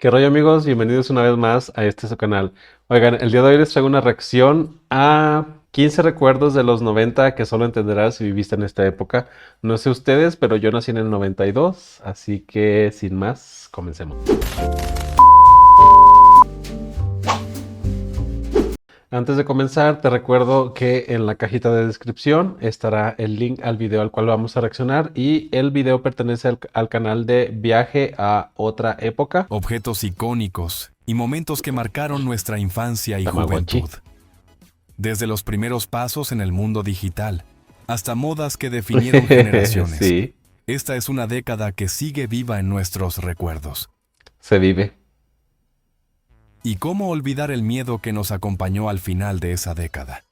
¿Qué rollo, amigos? Bienvenidos una vez más a este su canal. Oigan, el día de hoy les traigo una reacción a 15 recuerdos de los 90 que solo entenderás si viviste en esta época. No sé ustedes, pero yo nací en el 92, así que sin más, comencemos. Antes de comenzar, te recuerdo que en la cajita de descripción estará el link al video al cual vamos a reaccionar y el video pertenece al canal de Viaje a otra época. Objetos icónicos y momentos que marcaron nuestra infancia y Tamagotchi. juventud. Desde los primeros pasos en el mundo digital hasta modas que definieron generaciones. Sí, Esta es una década que sigue viva en nuestros recuerdos. se vive. ¿Y cómo olvidar el miedo que nos acompañó al final de esa década?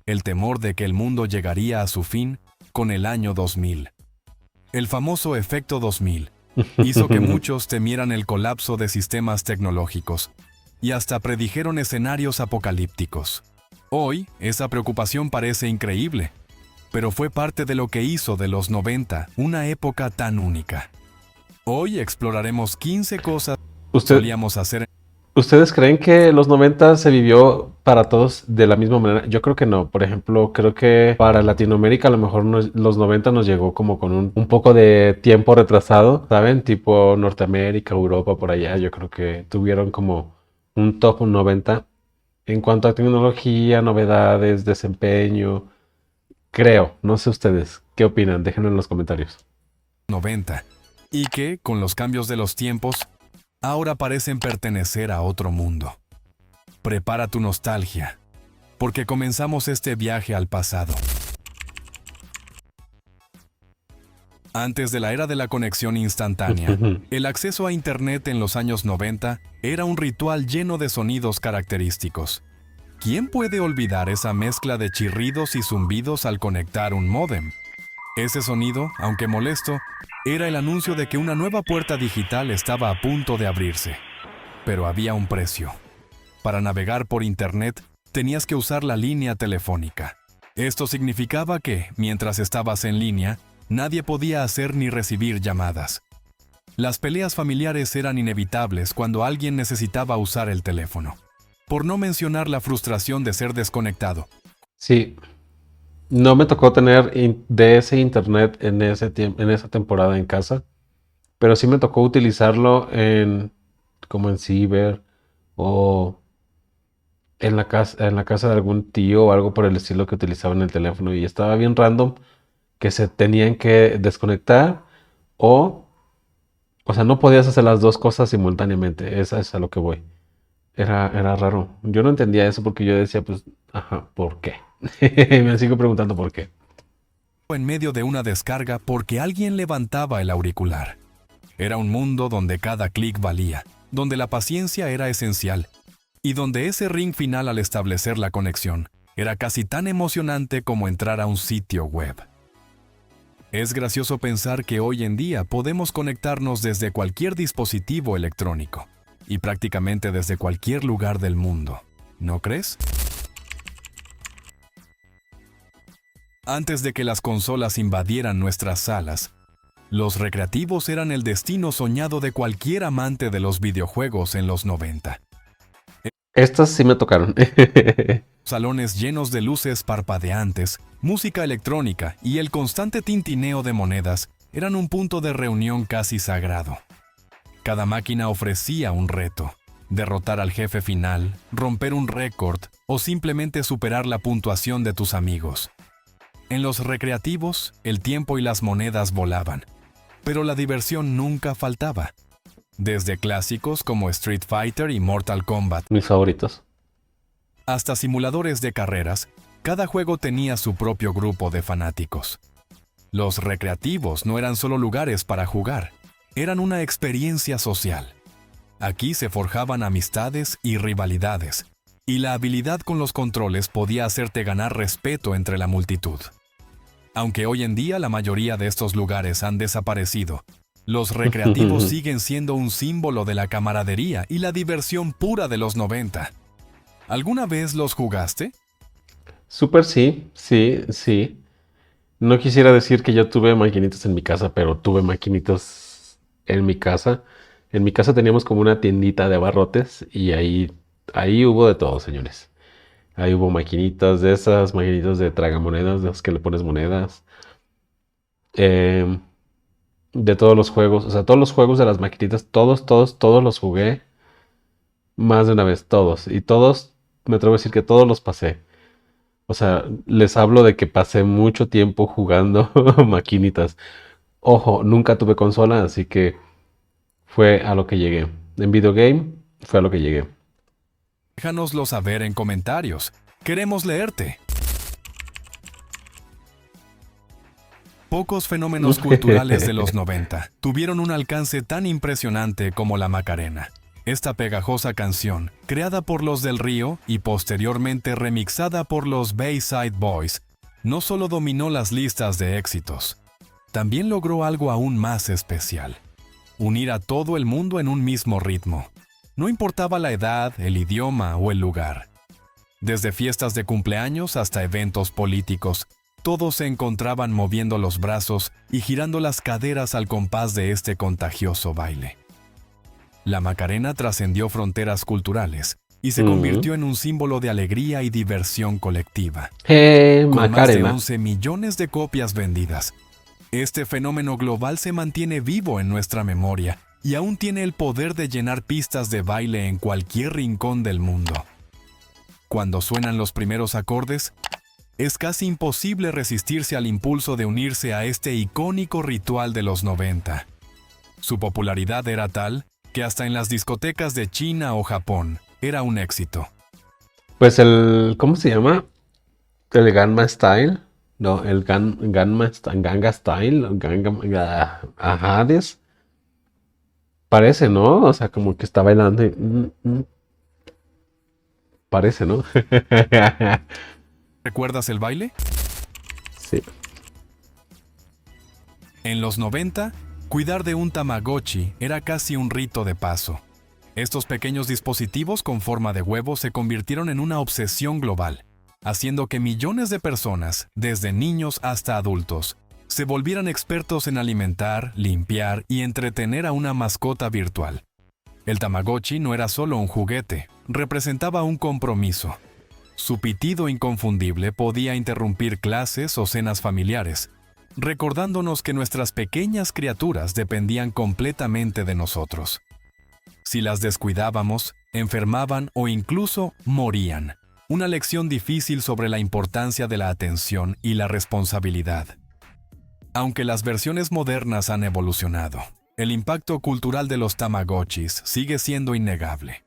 El temor de que el mundo llegaría a su fin con el año 2000. El famoso efecto 2000 hizo que muchos temieran el colapso de sistemas tecnológicos y hasta predijeron escenarios apocalípticos. Hoy, esa preocupación parece increíble, pero fue parte de lo que hizo de los 90 una época tan única. Hoy exploraremos 15 cosas que ¿Usted, solíamos hacer. ¿Ustedes creen que los 90 se vivió para todos de la misma manera? Yo creo que no. Por ejemplo, creo que para Latinoamérica a lo mejor los 90 nos llegó como con un poco de tiempo retrasado, ¿saben? Tipo Norteamérica, Europa, por allá. Yo creo que tuvieron como un top 90 en cuanto a tecnología, novedades, desempeño. Creo. No sé ustedes. ¿Qué opinan? Déjenlo en los comentarios. 90, y que, con los cambios de los tiempos, ahora parecen pertenecer a otro mundo. Prepara tu nostalgia, porque comenzamos este viaje al pasado. Antes de la era de la conexión instantánea, el acceso a Internet en los años 90 era un ritual lleno de sonidos característicos. ¿Quién puede olvidar esa mezcla de chirridos y zumbidos al conectar un módem? Ese sonido, aunque molesto, era el anuncio de que una nueva puerta digital estaba a punto de abrirse. Pero había un precio. Para navegar por Internet, tenías que usar la línea telefónica. Esto significaba que, mientras estabas en línea, nadie podía hacer ni recibir llamadas. Las peleas familiares eran inevitables cuando alguien necesitaba usar el teléfono. Por no mencionar la frustración de ser desconectado. Sí. No me tocó tener de ese internet en en esa temporada en casa, pero sí me tocó utilizarlo como en ciber o en la casa de algún tío o algo por el estilo que utilizaban el teléfono y estaba bien random que se tenían que desconectar o, o sea, no podías hacer las dos cosas simultáneamente. Esa es a lo que voy. Era raro. Yo no entendía eso porque yo decía, pues, ajá, ¿por qué? Me sigo preguntando por qué. En medio de una descarga porque alguien levantaba el auricular. Era un mundo donde cada clic valía, donde la paciencia era esencial y donde ese ring final al establecer la conexión era casi tan emocionante como entrar a un sitio web. Es gracioso pensar que hoy en día podemos conectarnos desde cualquier dispositivo electrónico y prácticamente desde cualquier lugar del mundo, ¿no crees? Antes de que las consolas invadieran nuestras salas, los recreativos eran el destino soñado de cualquier amante de los videojuegos en los 90. Estas sí me tocaron. Salones llenos de luces parpadeantes, música electrónica y el constante tintineo de monedas eran un punto de reunión casi sagrado. Cada máquina ofrecía un reto: derrotar al jefe final, romper un récord o simplemente superar la puntuación de tus amigos. En los recreativos, el tiempo y las monedas volaban, pero la diversión nunca faltaba. Desde clásicos como Street Fighter y Mortal Kombat, Mis favoritos. hasta simuladores de carreras, cada juego tenía su propio grupo de fanáticos. Los recreativos no eran solo lugares para jugar, eran una experiencia social. Aquí se forjaban amistades y rivalidades, y la habilidad con los controles podía hacerte ganar respeto entre la multitud. Aunque hoy en día la mayoría de estos lugares han desaparecido, los recreativos siguen siendo un símbolo de la camaradería y la diversión pura de los 90. ¿Alguna vez los jugaste? Súper sí, sí, sí. No quisiera decir que yo tuve maquinitas en mi casa, pero tuve maquinitas en mi casa. En mi casa teníamos como una tiendita de abarrotes y ahí hubo de todo, señores. Ahí hubo maquinitas de esas, maquinitas de tragamonedas, de las que le pones monedas. em, de todos los juegos, o sea, todos los juegos de las maquinitas, todos los jugué más de una vez, todos. Y todos, me atrevo a decir que todos los pasé. O sea, les hablo de que pasé mucho tiempo jugando maquinitas. Ojo, nunca tuve consola, así que fue a lo que llegué. En videogame fue a lo que llegué. Déjanoslo saber en comentarios. Queremos leerte. Pocos fenómenos culturales de los 90 tuvieron un alcance tan impresionante como la Macarena. Esta pegajosa canción, creada por los del Río y posteriormente remixada por los Bayside Boys, no solo dominó las listas de éxitos, también logró algo aún más especial: unir a todo el mundo en un mismo ritmo. No importaba la edad, el idioma o el lugar. Desde fiestas de cumpleaños hasta eventos políticos, todos se encontraban moviendo los brazos y girando las caderas al compás de este contagioso baile. La Macarena trascendió fronteras culturales y se convirtió en un símbolo de alegría y diversión colectiva. Con más de Macarena. 11 millones de copias vendidas, este fenómeno global se mantiene vivo en nuestra memoria y aún tiene el poder de llenar pistas de baile en cualquier rincón del mundo. Cuando suenan los primeros acordes, es casi imposible resistirse al impulso de unirse a este icónico ritual de los 90. Su popularidad era tal que hasta en las discotecas de China o Japón era un éxito. Pues ¿cómo se llama? El Gangnam Style. No, el Gangnam Style. Ajá, parece, ¿no? O sea, como que está bailando y, parece, ¿no? ¿Recuerdas el baile? Sí. En los 90, cuidar de un Tamagotchi era casi un rito de paso. Estos pequeños dispositivos con forma de huevo se convirtieron en una obsesión global, haciendo que millones de personas, desde niños hasta adultos, se volvieran expertos en alimentar, limpiar y entretener a una mascota virtual. El Tamagotchi no era solo un juguete, representaba un compromiso. Su pitido inconfundible podía interrumpir clases o cenas familiares, recordándonos que nuestras pequeñas criaturas dependían completamente de nosotros. Si las descuidábamos, enfermaban o incluso morían. Una lección difícil sobre la importancia de la atención y la responsabilidad. Aunque las versiones modernas han evolucionado, el impacto cultural de los Tamagotchis sigue siendo innegable.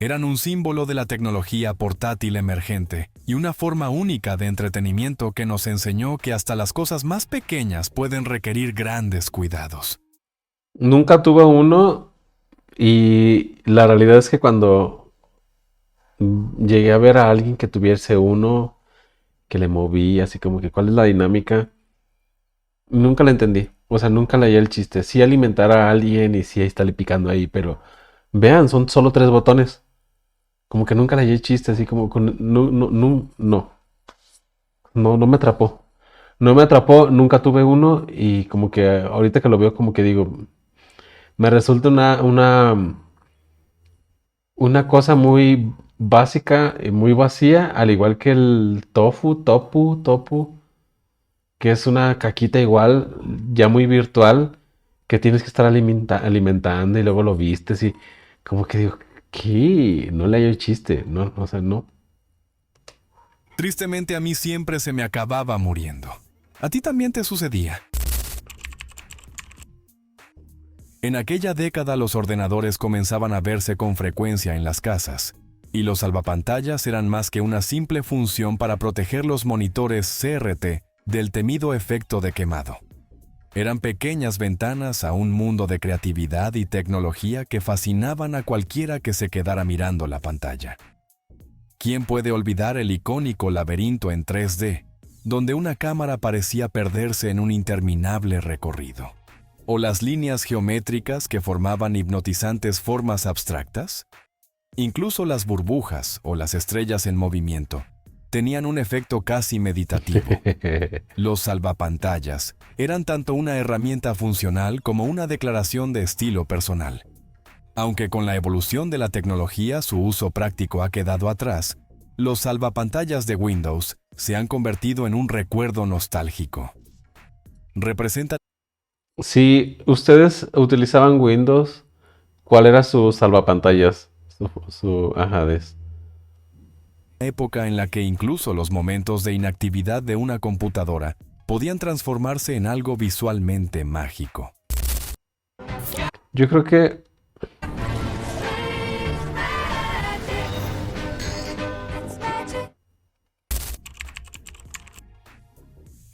Eran un símbolo de la tecnología portátil emergente y una forma única de entretenimiento que nos enseñó que hasta las cosas más pequeñas pueden requerir grandes cuidados. Nunca tuve uno y la realidad es que cuando llegué a ver a alguien que tuviese uno, que le movía, así como que cuál es la dinámica, nunca la entendí. O sea, nunca leí el chiste. Sí alimentar a alguien y sí estarle picando ahí, pero vean, son solo 3 botones. Como que nunca leí el chiste, así como no me atrapó. No me atrapó, nunca tuve uno y como que ahorita que lo veo como que digo, me resulta una cosa muy básica y muy vacía, al igual que el tofu, que es una caquita igual, ya muy virtual, que tienes que estar alimentando y luego lo vistes y como que digo, ¿qué? No le hallo el chiste, no, o sea, no. Tristemente a mí siempre se me acababa muriendo. ¿A ti también te sucedía? En aquella década los ordenadores comenzaban a verse con frecuencia en las casas, y los salvapantallas eran más que una simple función para proteger los monitores CRT del temido efecto de quemado. Eran pequeñas ventanas a un mundo de creatividad y tecnología que fascinaban a cualquiera que se quedara mirando la pantalla. ¿Quién puede olvidar el icónico laberinto en 3D, donde una cámara parecía perderse en un interminable recorrido? ¿O las líneas geométricas que formaban hipnotizantes formas abstractas? Incluso las burbujas o las estrellas en movimiento tenían un efecto casi meditativo. Los salvapantallas eran tanto una herramienta funcional como una declaración de estilo personal. Aunque con la evolución de la tecnología su uso práctico ha quedado atrás, los salvapantallas de Windows se han convertido en un recuerdo nostálgico. Representan Si ustedes utilizaban Windows, ¿cuál era su salvapantallas? Su ajades. una época en la que incluso los momentos de inactividad de una computadora podían transformarse en algo visualmente mágico. Yo creo que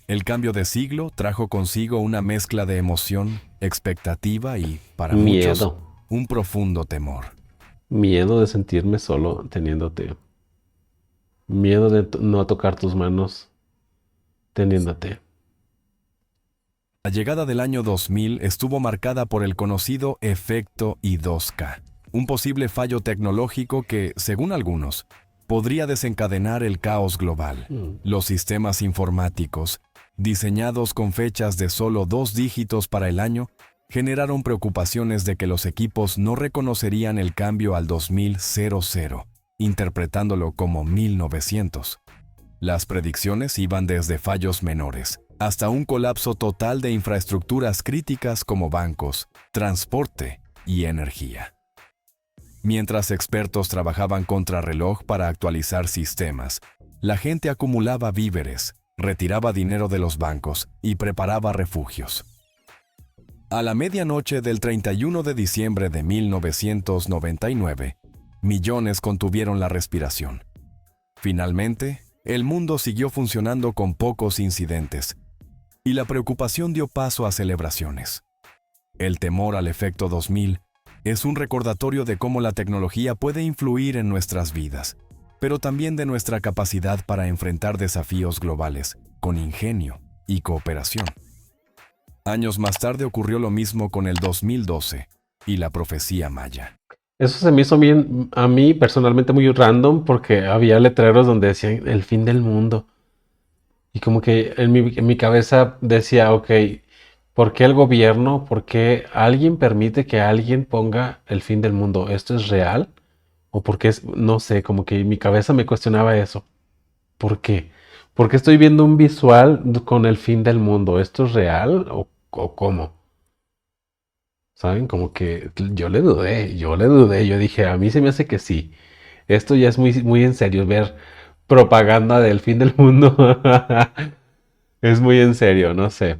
El cambio de siglo trajo consigo una mezcla de emoción, expectativa y, para muchos, miedo. un profundo temor. Miedo de sentirme solo teniéndote. Miedo de no tocar tus manos teniéndote. La llegada del año 2000 estuvo marcada por el conocido efecto I2K, un posible fallo tecnológico que, según algunos, podría desencadenar el caos global. Los sistemas informáticos, diseñados con fechas de solo 2 dígitos para el año, generaron preocupaciones de que los equipos no reconocerían el cambio al 2000, interpretándolo como 1900. Las predicciones iban desde fallos menores hasta un colapso total de infraestructuras críticas como bancos, transporte y energía. Mientras expertos trabajaban contrarreloj para actualizar sistemas, la gente acumulaba víveres, retiraba dinero de los bancos y preparaba refugios. A la medianoche del 31 de diciembre de 1999, millones contuvieron la respiración. Finalmente, el mundo siguió funcionando con pocos incidentes, y la preocupación dio paso a celebraciones. El temor al efecto 2000 es un recordatorio de cómo la tecnología puede influir en nuestras vidas, pero también de nuestra capacidad para enfrentar desafíos globales, con ingenio y cooperación. Años más tarde ocurrió lo mismo con el 2012 y la profecía maya. Eso se me hizo bien, a mí personalmente muy random porque había letreros donde decían el fin del mundo. Y como que en mi cabeza decía, ok, ¿por qué el gobierno, por qué alguien permite que alguien ponga el fin del mundo? ¿Esto es real? ¿O por qué no sé, como que mi cabeza me cuestionaba eso? ¿Por qué? ¿Por qué estoy viendo un visual con el fin del mundo? ¿Esto es real o cómo? ¿Saben? Como que yo dije, a mí se me hace que sí. Esto ya es muy, muy en serio, ver propaganda del fin del mundo. Es muy en serio, no sé.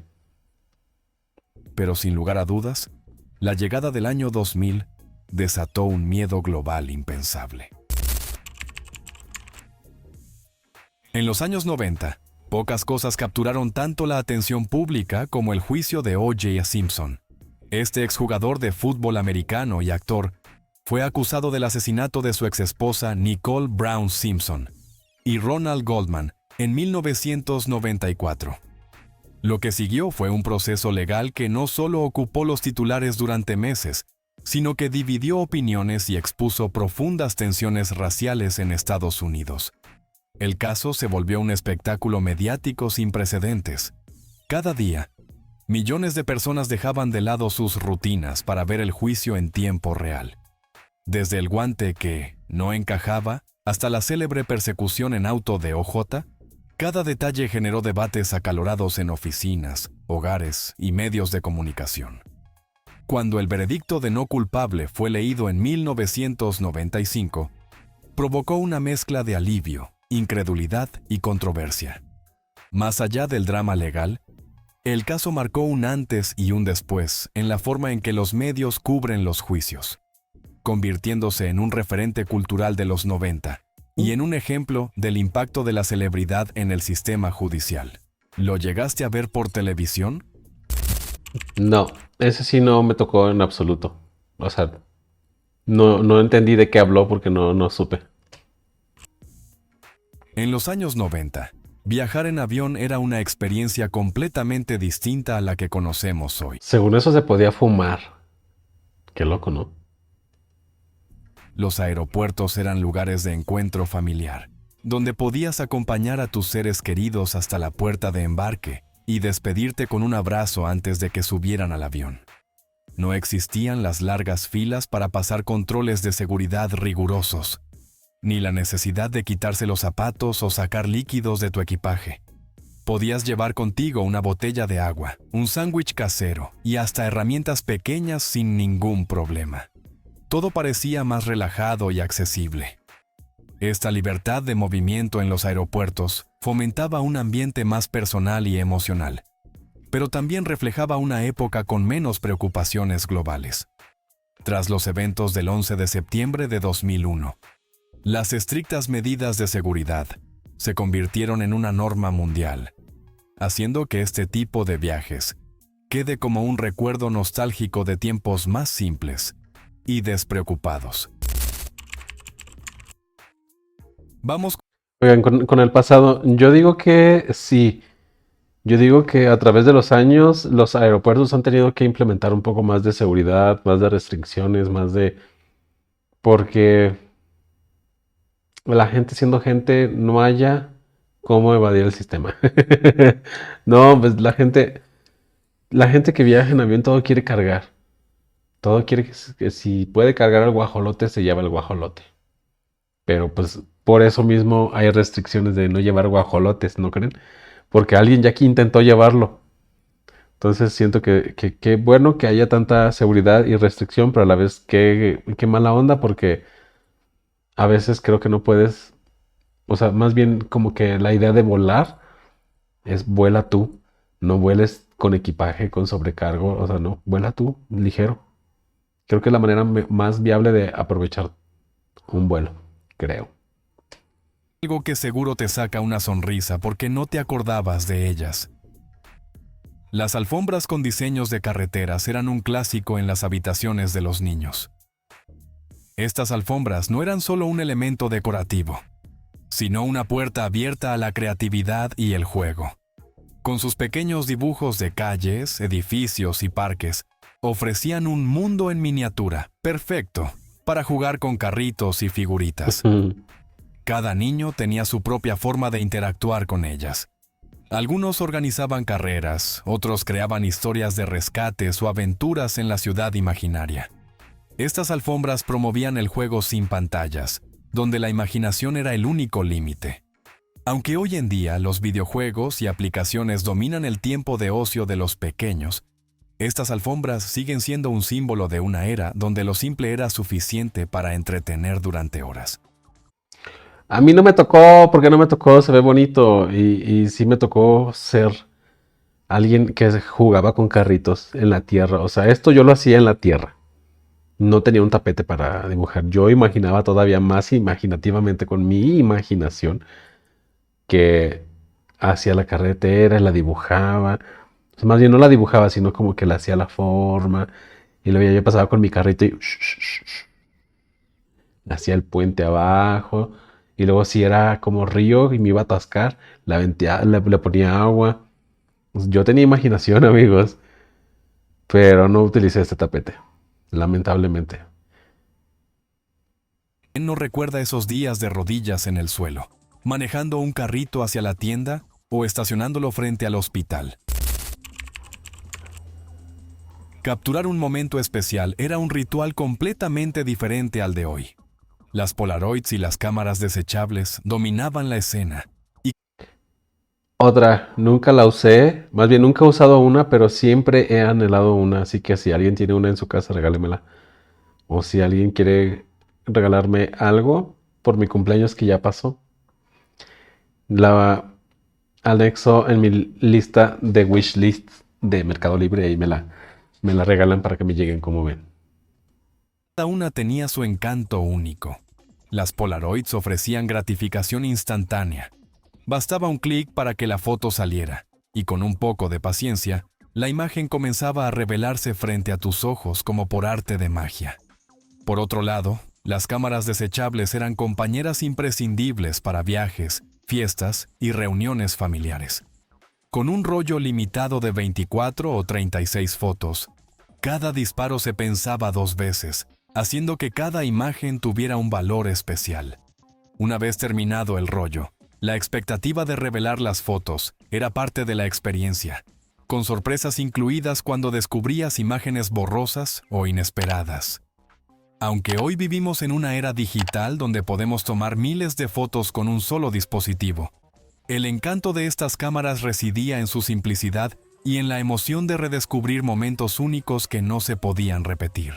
Pero sin lugar a dudas, la llegada del año 2000 desató un miedo global impensable. En los años 90, pocas cosas capturaron tanto la atención pública como el juicio de O.J. Simpson. Este exjugador de fútbol americano y actor fue acusado del asesinato de su exesposa Nicole Brown Simpson y Ronald Goldman en 1994. Lo que siguió fue un proceso legal que no solo ocupó los titulares durante meses, sino que dividió opiniones y expuso profundas tensiones raciales en Estados Unidos. El caso se volvió un espectáculo mediático sin precedentes. Cada día, millones de personas dejaban de lado sus rutinas para ver el juicio en tiempo real. Desde el guante que no encajaba hasta la célebre persecución en auto de O.J., cada detalle generó debates acalorados en oficinas, hogares y medios de comunicación. Cuando el veredicto de no culpable fue leído en 1995, provocó una mezcla de alivio, incredulidad y controversia. Más allá del drama legal, el caso marcó un antes y un después en la forma en que los medios cubren los juicios, convirtiéndose en un referente cultural de los 90 y en un ejemplo del impacto de la celebridad en el sistema judicial. ¿Lo llegaste a ver por televisión? No, ese sí no me tocó en absoluto. O sea, no entendí de qué habló porque no supe. En los años 90, viajar en avión era una experiencia completamente distinta a la que conocemos hoy. Según eso se podía fumar. Qué loco, ¿no? Los aeropuertos eran lugares de encuentro familiar, donde podías acompañar a tus seres queridos hasta la puerta de embarque y despedirte con un abrazo antes de que subieran al avión. No existían las largas filas para pasar controles de seguridad rigurosos, ni la necesidad de quitarse los zapatos o sacar líquidos de tu equipaje. Podías llevar contigo una botella de agua, un sándwich casero y hasta herramientas pequeñas sin ningún problema. Todo parecía más relajado y accesible. Esta libertad de movimiento en los aeropuertos fomentaba un ambiente más personal y emocional, pero también reflejaba una época con menos preocupaciones globales. Tras los eventos del 11 de septiembre de 2001, las estrictas medidas de seguridad se convirtieron en una norma mundial, haciendo que este tipo de viajes quede como un recuerdo nostálgico de tiempos más simples y despreocupados. Vamos. Oigan, con el pasado, yo digo que sí. Yo digo que a través de los años los aeropuertos han tenido que implementar un poco más de seguridad, más de restricciones, más de... Porque la gente siendo gente no haya cómo evadir el sistema. No, pues la gente que viaja en avión todo quiere cargar. Todo quiere que si puede cargar el guajolote, se lleva el guajolote. Pero pues por eso mismo hay restricciones de no llevar guajolotes, ¿no creen? Porque alguien ya aquí intentó llevarlo. Entonces siento que bueno que haya tanta seguridad y restricción, pero a la vez qué mala onda porque a veces creo que no puedes, o sea, más bien como que la idea de volar es vuela tú, no vueles con equipaje, con sobrecargo, o sea, no, vuela tú, ligero. Creo que es la manera más viable de aprovechar un vuelo, creo. Algo que seguro te saca una sonrisa porque no te acordabas de ellas. Las alfombras con diseños de carreteras eran un clásico en las habitaciones de los niños. Estas alfombras no eran solo un elemento decorativo, sino una puerta abierta a la creatividad y el juego. Con sus pequeños dibujos de calles, edificios y parques, ofrecían un mundo en miniatura, perfecto, para jugar con carritos y figuritas. Cada niño tenía su propia forma de interactuar con ellas. Algunos organizaban carreras, otros creaban historias de rescates o aventuras en la ciudad imaginaria. Estas alfombras promovían el juego sin pantallas, donde la imaginación era el único límite. Aunque hoy en día los videojuegos y aplicaciones dominan el tiempo de ocio de los pequeños, estas alfombras siguen siendo un símbolo de una era donde lo simple era suficiente para entretener durante horas. A mí no me tocó, porque no me tocó, se ve bonito y sí me tocó ser alguien que jugaba con carritos en la tierra. O sea, esto yo lo hacía en la tierra. No tenía un tapete para dibujar. Yo imaginaba todavía más imaginativamente con mi imaginación que hacía la carretera, la dibujaba. Pues más bien no la dibujaba, sino como que le hacía la forma. Y luego ya yo pasaba con mi carrito y hacía el puente abajo. Y luego si era como río y me iba a atascar, le ponía agua. Pues yo tenía imaginación, amigos, pero no utilicé este tapete, lamentablemente. ¿Quién no recuerda esos días de rodillas en el suelo, manejando un carrito hacia la tienda o estacionándolo frente al hospital? Capturar un momento especial era un ritual completamente diferente al de hoy. Las Polaroids y las cámaras desechables dominaban la escena. Otra, nunca la usé, más bien nunca he usado una, pero siempre he anhelado una, así que si alguien tiene una en su casa, regálemela. O si alguien quiere regalarme algo por mi cumpleaños que ya pasó, la anexo en mi lista de wishlist de Mercado Libre y me la regalan para que me lleguen, como ven. Cada una tenía su encanto único. Las Polaroids ofrecían gratificación instantánea. Bastaba un clic para que la foto saliera, y con un poco de paciencia, la imagen comenzaba a revelarse frente a tus ojos como por arte de magia. Por otro lado, las cámaras desechables eran compañeras imprescindibles para viajes, fiestas y reuniones familiares. Con un rollo limitado de 24 o 36 fotos, cada disparo se pensaba 2 veces, haciendo que cada imagen tuviera un valor especial. Una vez terminado el rollo, la expectativa de revelar las fotos era parte de la experiencia, con sorpresas incluidas cuando descubrías imágenes borrosas o inesperadas. Aunque hoy vivimos en una era digital donde podemos tomar miles de fotos con un solo dispositivo, el encanto de estas cámaras residía en su simplicidad y en la emoción de redescubrir momentos únicos que no se podían repetir.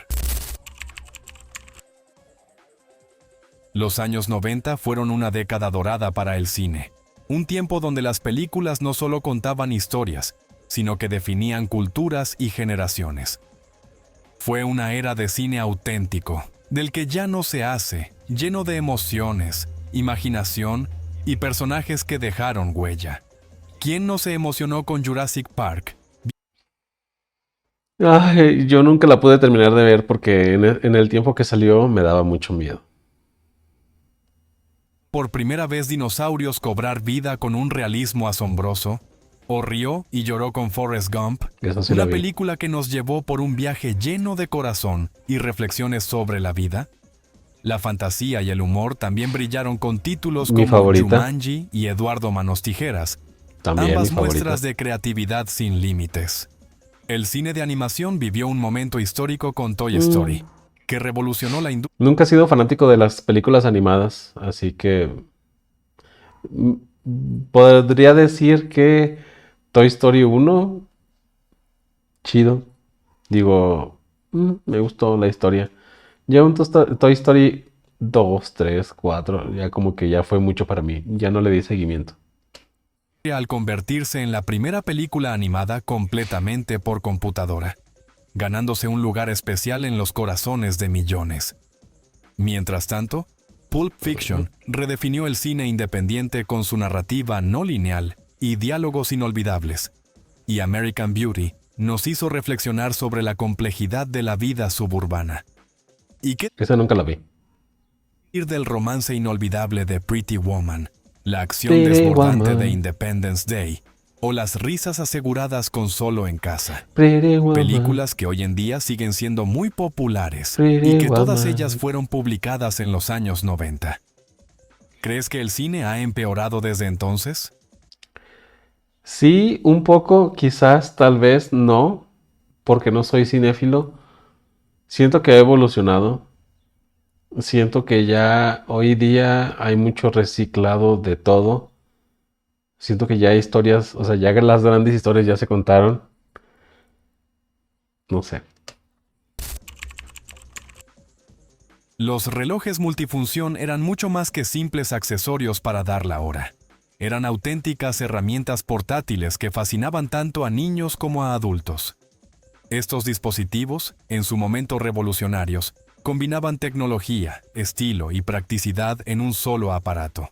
Los años 90 fueron una década dorada para el cine, un tiempo donde las películas no solo contaban historias, sino que definían culturas y generaciones. Fue una era de cine auténtico, del que ya no se hace, lleno de emociones, imaginación y personajes que dejaron huella. ¿Quién no se emocionó con Jurassic Park? Ay, yo nunca la pude terminar de ver porque en el tiempo que salió me daba mucho miedo. Por primera vez dinosaurios cobrar vida con un realismo asombroso, o rió y lloró con Forrest Gump, Eso sí la una vi. película que nos llevó por un viaje lleno de corazón y reflexiones sobre la vida. La fantasía y el humor también brillaron con títulos Mi como favorita. Jumanji y Eduardo Manos Tijeras, También mi ambas favorita. muestras de creatividad sin límites. El cine de animación vivió un momento histórico con Toy Story, que revolucionó la industria. Nunca he sido fanático de las películas animadas, así que mm, podría decir que Toy Story 1, chido. Digo, me gustó la historia. Ya un Toy Story 2, 3, 4, ya como que ya fue mucho para mí. Ya no le di seguimiento. Al convertirse en la primera película animada completamente por computadora, ganándose un lugar especial en los corazones de millones. Mientras tanto, Pulp Fiction redefinió el cine independiente con su narrativa no lineal y diálogos inolvidables, y American Beauty nos hizo reflexionar sobre la complejidad de la vida suburbana. ¿Y qué Esa nunca la vi. decir del romance inolvidable de Pretty Woman, la acción Pretty desbordante de Woman. Independence Day o las risas aseguradas con Solo en Casa? Pretty Woman. Películas que hoy en día siguen siendo muy populares Pretty y que todas Woman. ellas fueron publicadas en los años 90. ¿Crees que el cine ha empeorado desde entonces? Sí, un poco, quizás, tal vez no, porque no soy cinéfilo. Siento que ha evolucionado. Siento que ya hoy día hay mucho reciclado de todo. Siento que ya hay historias, o sea, ya que las grandes historias ya se contaron. No sé. Los relojes multifunción eran mucho más que simples accesorios para dar la hora. Eran auténticas herramientas portátiles que fascinaban tanto a niños como a adultos. Estos dispositivos, en su momento revolucionarios, combinaban tecnología, estilo y practicidad en un solo aparato.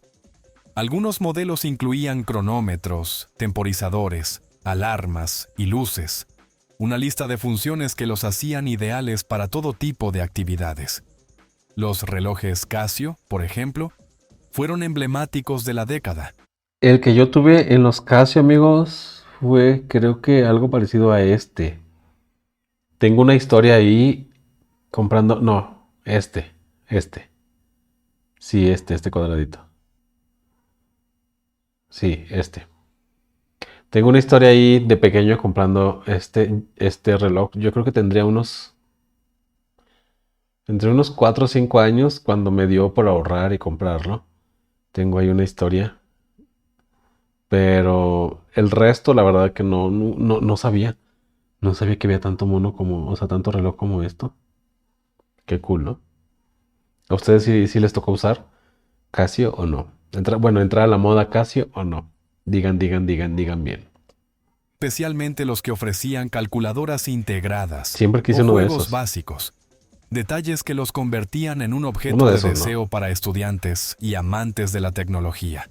Algunos modelos incluían cronómetros, temporizadores, alarmas y luces, una lista de funciones que los hacían ideales para todo tipo de actividades. Los relojes Casio, por ejemplo, fueron emblemáticos de la década. El que yo tuve en los Casio, amigos, fue creo que algo parecido a este. Tengo una historia ahí comprando, no, este. Sí, este cuadradito. Sí, este. Tengo una historia ahí de pequeño comprando este reloj. Yo creo que tendría entre unos 4 o 5 años cuando me dio por ahorrar y comprarlo. Tengo ahí una historia. Pero el resto, la verdad que no sabía. No sabía que había tanto mono como, o sea, tanto reloj como esto. Qué cool, ¿no? ¿A ustedes sí les tocó usar Casio o no? Entrar a la moda Casio o no. Digan bien. Especialmente los que ofrecían calculadoras integradas Siempre quise o uno de juegos esos. básicos. Detalles que los convertían en un objeto Uno de de esos, ¿no? deseo para estudiantes y amantes de la tecnología.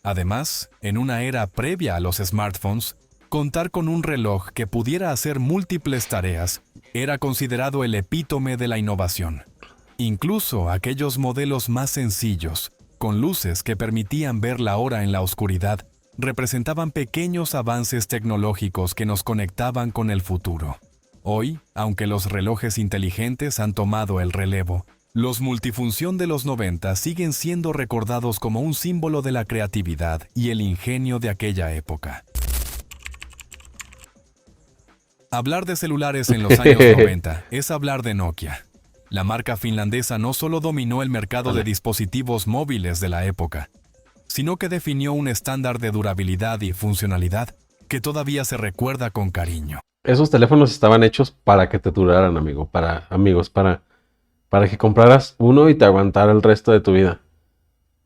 Además, en una era previa a los smartphones, contar con un reloj que pudiera hacer múltiples tareas era considerado el epítome de la innovación. Incluso aquellos modelos más sencillos, con luces que permitían ver la hora en la oscuridad, representaban pequeños avances tecnológicos que nos conectaban con el futuro. Hoy, aunque los relojes inteligentes han tomado el relevo, Los multifunción de los 90 siguen siendo recordados como un símbolo de la creatividad y el ingenio de aquella época. Hablar de celulares en los años 90 es hablar de Nokia. La marca finlandesa no solo dominó el mercado de dispositivos móviles de la época, sino que definió un estándar de durabilidad y funcionalidad que todavía se recuerda con cariño. Esos teléfonos estaban hechos para que te duraran, para que compraras uno y te aguantara el resto de tu vida.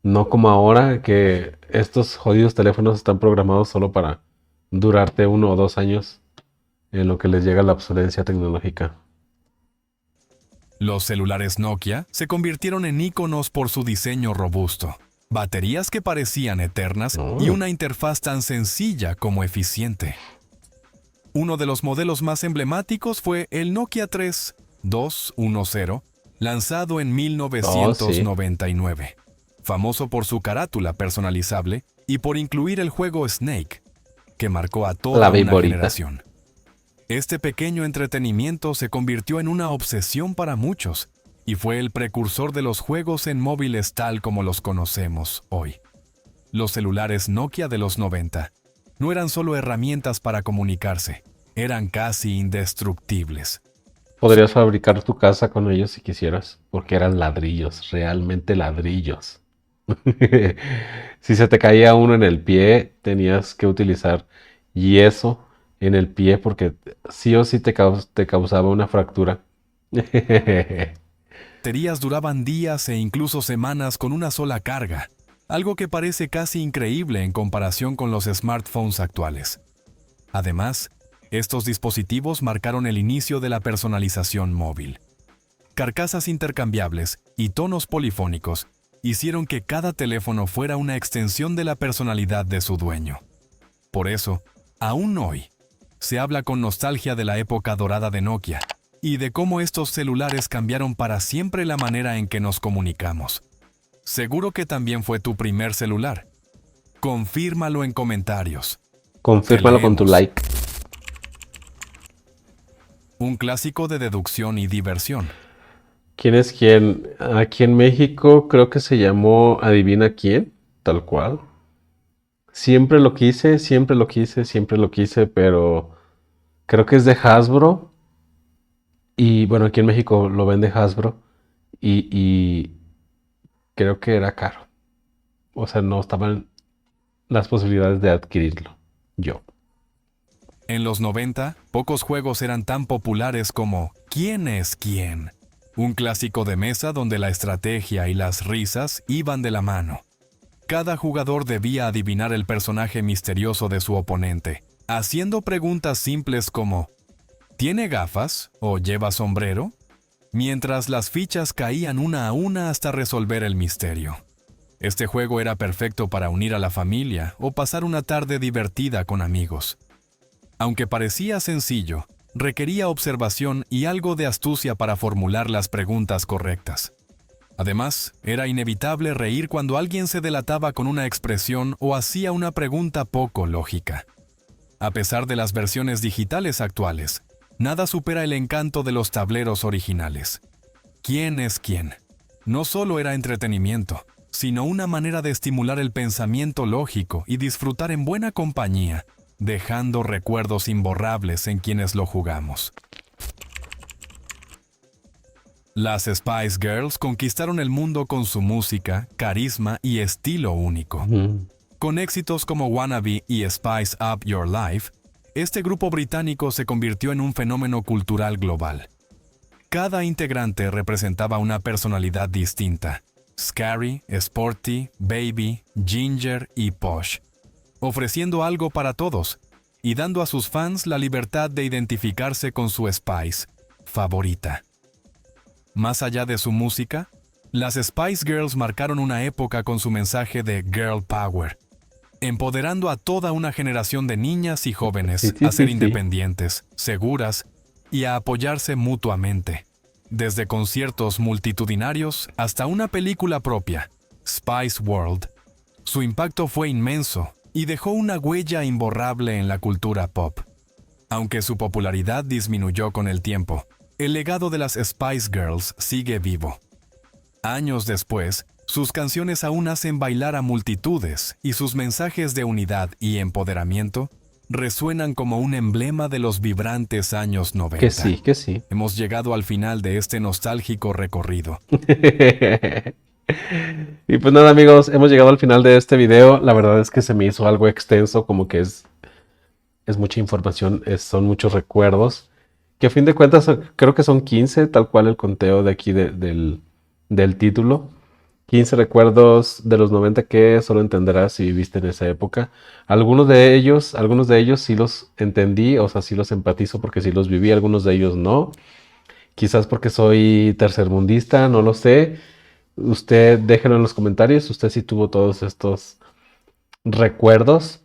No como ahora que estos jodidos teléfonos están programados solo para durarte 1 o 2 años en lo que les llega la obsolencia tecnológica. Los celulares Nokia se convirtieron en íconos por su diseño robusto, baterías que parecían eternas y una interfaz tan sencilla como eficiente. Uno de los modelos más emblemáticos fue el Nokia 3210, lanzado en 1999, famoso por su carátula personalizable y por incluir el juego Snake, que marcó a toda una generación. Este pequeño entretenimiento se convirtió en una obsesión para muchos y fue el precursor de los juegos en móviles tal como los conocemos hoy. Los celulares Nokia de los 90 no eran solo herramientas para comunicarse, eran casi indestructibles. Podrías fabricar tu casa con ellos si quisieras, porque eran ladrillos, realmente ladrillos. Si se te caía uno en el pie, tenías que utilizar yeso en el pie porque sí o sí te causaba una fractura. Baterías duraban días e incluso semanas con una sola carga, algo que parece casi increíble en comparación con los smartphones actuales. Además, estos dispositivos marcaron el inicio de la personalización móvil. Carcasas intercambiables y tonos polifónicos hicieron que cada teléfono fuera una extensión de la personalidad de su dueño. Por eso, aún hoy, se habla con nostalgia de la época dorada de Nokia y de cómo estos celulares cambiaron para siempre la manera en que nos comunicamos. Seguro que también fue tu primer celular. Confírmalo en comentarios. Confírmalo con tu like. Un clásico de deducción y diversión. ¿Quién es quién? Aquí en México creo que se llamó Adivina quién, tal cual. Siempre lo quise, pero creo que es de Hasbro. Y bueno, aquí en México lo vende Hasbro. Y creo que era caro. O sea, no estaban las posibilidades de adquirirlo. Yo. En los 90, pocos juegos eran tan populares como ¿Quién es quién? Un clásico de mesa donde la estrategia y las risas iban de la mano. Cada jugador debía adivinar el personaje misterioso de su oponente, haciendo preguntas simples como ¿tiene gafas o lleva sombrero? Mientras las fichas caían una a una hasta resolver el misterio. Este juego era perfecto para unir a la familia o pasar una tarde divertida con amigos. Aunque parecía sencillo, requería observación y algo de astucia para formular las preguntas correctas. Además, era inevitable reír cuando alguien se delataba con una expresión o hacía una pregunta poco lógica. A pesar de las versiones digitales actuales, nada supera el encanto de los tableros originales. ¿Quién es quién? No solo era entretenimiento, sino una manera de estimular el pensamiento lógico y disfrutar en buena compañía, dejando recuerdos imborrables en quienes lo jugamos. Las Spice Girls conquistaron el mundo con su música, carisma y estilo único. Con éxitos como Wannabe y Spice Up Your Life, este grupo británico se convirtió en un fenómeno cultural global. Cada integrante representaba una personalidad distinta: scary, sporty, baby, ginger y posh, ofreciendo algo para todos y dando a sus fans la libertad de identificarse con su Spice favorita. Más allá de su música, las Spice Girls marcaron una época con su mensaje de Girl Power, empoderando a toda una generación de niñas y jóvenes a ser independientes, seguras y a apoyarse mutuamente. Desde conciertos multitudinarios hasta una película propia, Spice World, su impacto fue inmenso y dejó una huella imborrable en la cultura pop. Aunque su popularidad disminuyó con el tiempo, el legado de las Spice Girls sigue vivo. Años después, sus canciones aún hacen bailar a multitudes y sus mensajes de unidad y empoderamiento resuenan como un emblema de los vibrantes años 90. Que sí, que sí. Hemos llegado al final de este nostálgico recorrido. Y pues nada, amigos, hemos llegado al final de este video. La verdad es que se me hizo algo extenso, como que es mucha información, son muchos recuerdos. Que a fin de cuentas creo que son 15, tal cual el conteo de aquí del título. 15 recuerdos de los 90 que solo entenderás si viviste en esa época. Algunos de ellos sí los entendí, o sea, sí los empatizo porque sí los viví, algunos de ellos no. Quizás porque soy tercermundista, no lo sé. Usted déjenlo en los comentarios, usted sí tuvo todos estos recuerdos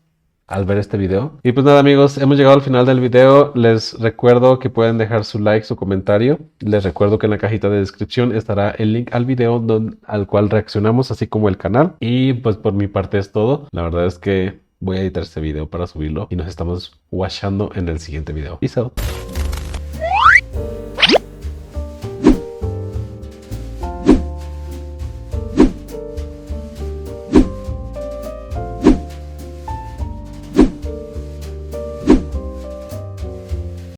al ver este video. Y pues nada, amigos, hemos llegado al final del video. Les recuerdo que pueden dejar su like, su comentario. Les recuerdo que en la cajita de descripción estará el link al video al cual reaccionamos, así como el canal. Y pues por mi parte es todo. La verdad es que voy a editar este video para subirlo y nos estamos watchando en el siguiente video. Peace out.